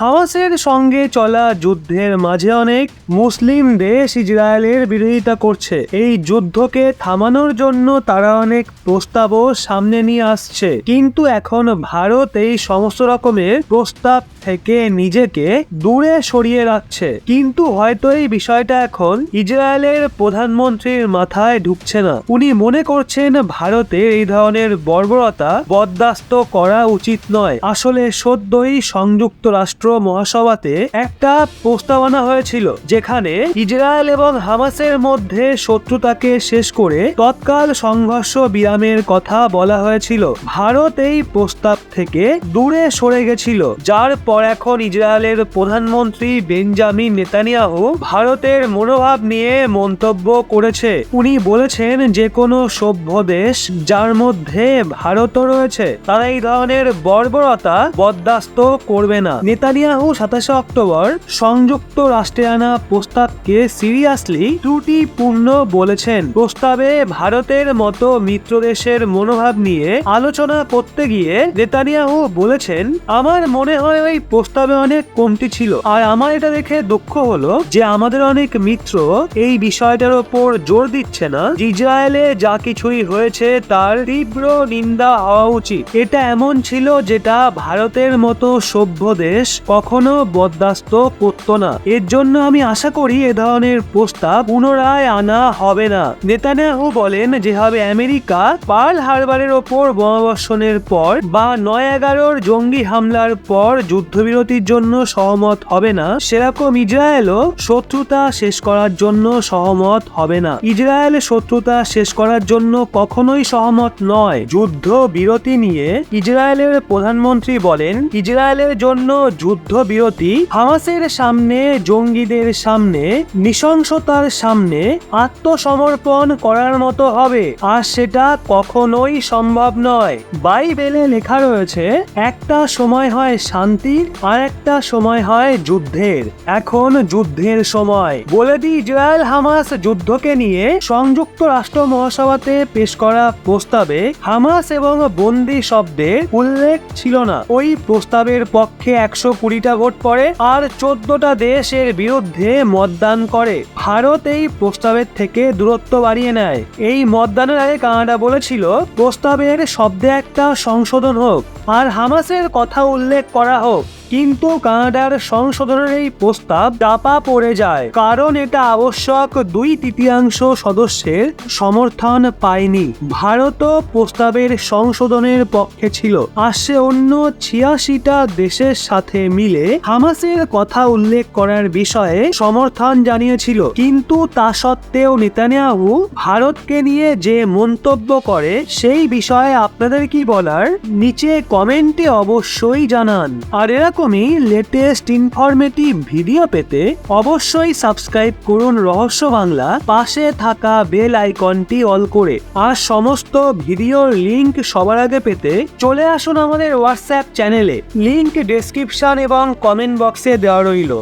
হামাসের সঙ্গে চলা যুদ্ধের মাঝে অনেক মুসলিম দেশ ইসরায়েলের বিরোধিতা করছে। এই যুদ্ধকে থামানোর জন্য তারা অনেক প্রস্তাবও সামনে নিয়ে আসছে, কিন্তু এখন ভারত এই সমস্ত রকমের প্রস্তাব থেকে নিজেকে দূরে সরিয়ে রাখছে। কিন্তু হয়তো এই বিষয়টা এখন ইসরায়েলের প্রধানমন্ত্রীর মাথায় ঢুকছে না। উনি মনে করছেন ভারতের এই ধরনের বর্বরতা বরদাস্ত করা উচিত নয়। আসলে সদ্যই সংযুক্ত রাষ্ট্র মহাসভাতে একটা প্রস্তাব আনা হয়েছিল, যেখানে ইসরায়েল এবং হামাসের মধ্যে শত্রুতাকে শেষ করে তৎকাল সংঘর্ষ বিরামের কথা বলা হয়েছিল। ভারত এই প্রস্তাব থেকে দূরে সরে গেছিল, যার পর এখন ইসরায়েলের প্রধানমন্ত্রী বেঞ্জামিন নেতানিয়াহু ভারতের মনোভাব নিয়ে মন্তব্য করেছে। উনি বলেছেন যে কোনো সভ্য দেশ, যার মধ্যে ভারতও রয়েছে, তারা এই ধরনের বর্বরতা বরদাস্ত করবে না। নেতানিয়াহু 27 অক্টোবর সংযুক্ত রাষ্ট্রে আনা প্রস্তাবকে সিরিয়াসলি ত্রুটিপূর্ণ বলেছেন। প্রস্তাবে ভারতের মতো মিত্র দেশের মনোভাব নিয়ে আলোচনা করতে গিয়ে নেতানিয়াহু বলেছেন, আমার মনে হয় ওই প্রস্তাবে অনেক কমতি ছিল, আর আমার এটা দেখে দুঃখ হলো যে আমাদের অনেক মিত্র এই বিষয়টার উপর জোর দিচ্ছে না। ইসরায়েলে যা কিছুই হয়েছে তার তীব্র নিন্দা হওয়া উচিত। এটা এমন ছিল যেটা ভারতের মতো সভ্য দেশ কখনো বরদাস্ত করত না। এর জন্য আমি আশা করি এ ধরনের প্রস্তাব পুনরায় আনা হবে না। নেতানিয়াহু বলেন, যেভাবে আমেরিকা পার্ল হারবারের ওপর বোমাবর্ষণের পর বা 9/11 জঙ্গি হামলার পর যুদ্ধবিরতির জন্য সহমত হবে না, সেরকম ইসরায়েলও শত্রুতা শেষ করার জন্য সহমত হবে না। ইসরায়েল শত্রুতা শেষ করার জন্য কখনোই সহমত নয়। যুদ্ধ বিরতি নিয়ে ইসরায়েলের প্রধানমন্ত্রী বলেন, ইসরায়েলের জন্য যুদ্ধ বিরতি হামাসের সামনে, জঙ্গিদের সামনে, নৃশংসতার সামনে আত্মসমর্পণ করার মতো হবে, আর সেটা কখনোই সম্ভব নয়। বাইবেলে লেখা রয়েছে, একটা সময় হয় শান্তির আর একটা সময় হয় যুদ্ধের। এখন যুদ্ধের সময়। বলে দিই, ইসরায়েল হামাস যুদ্ধকে নিয়ে সংযুক্ত রাষ্ট্র মহাসভাতে পেশ করা প্রস্তাবে হামাস এবং বন্দী শব্দের উল্লেখ ছিল না। ওই প্রস্তাবের পক্ষে 120টা ভোট পড়ে আর 14টা দেশ এর বিরুদ্ধে মতদান করে। ভারত এই প্রস্তাবের থেকে দূরত্ব বাড়িয়ে নেয়। এই মতদানের আগে কানাডা বলেছিল প্রস্তাবের শব্দে একটা সংশোধন হোক আর হামাসের কথা উল্লেখ করা হোক, কিন্তু কানাডার সংশোধনের এই প্রস্তাব চাপা পড়ে যায়, কারণ এটা আবশ্যক 2/3 সদস্যের সমর্থন পায়নি। ভারতও প্রস্তাবের সংশোধনের পক্ষে ছিল, আর সে অন্য 86টা দেশের সাথে মিলে হামাসের কথা উল্লেখ করার বিষয়ে সমর্থন জানিয়েছিল। কিন্তু তা সত্ত্বেও নেতানিয়াহু ভারতকে নিয়ে যে মন্তব্য করে সেই বিষয়ে আপনাদের কি বলার নিচে কমেন্টে অবশ্যই জানান। আর এরকমই লেটেস্ট ইনফরমেটিভ ভিডিও পেতে অবশ্যই সাবস্ক্রাইব করুন রহস্য বাংলা, পাশে থাকা বেল আইকনটি অল করে। আর সমস্ত ভিডিওর লিংক সবার আগে পেতে চলে আসুন আমাদের হোয়াটসঅ্যাপ চ্যানেলে। লিংক ডেসক্রিপশন এবং কমেন্ট বক্সে দেওয়া রইল।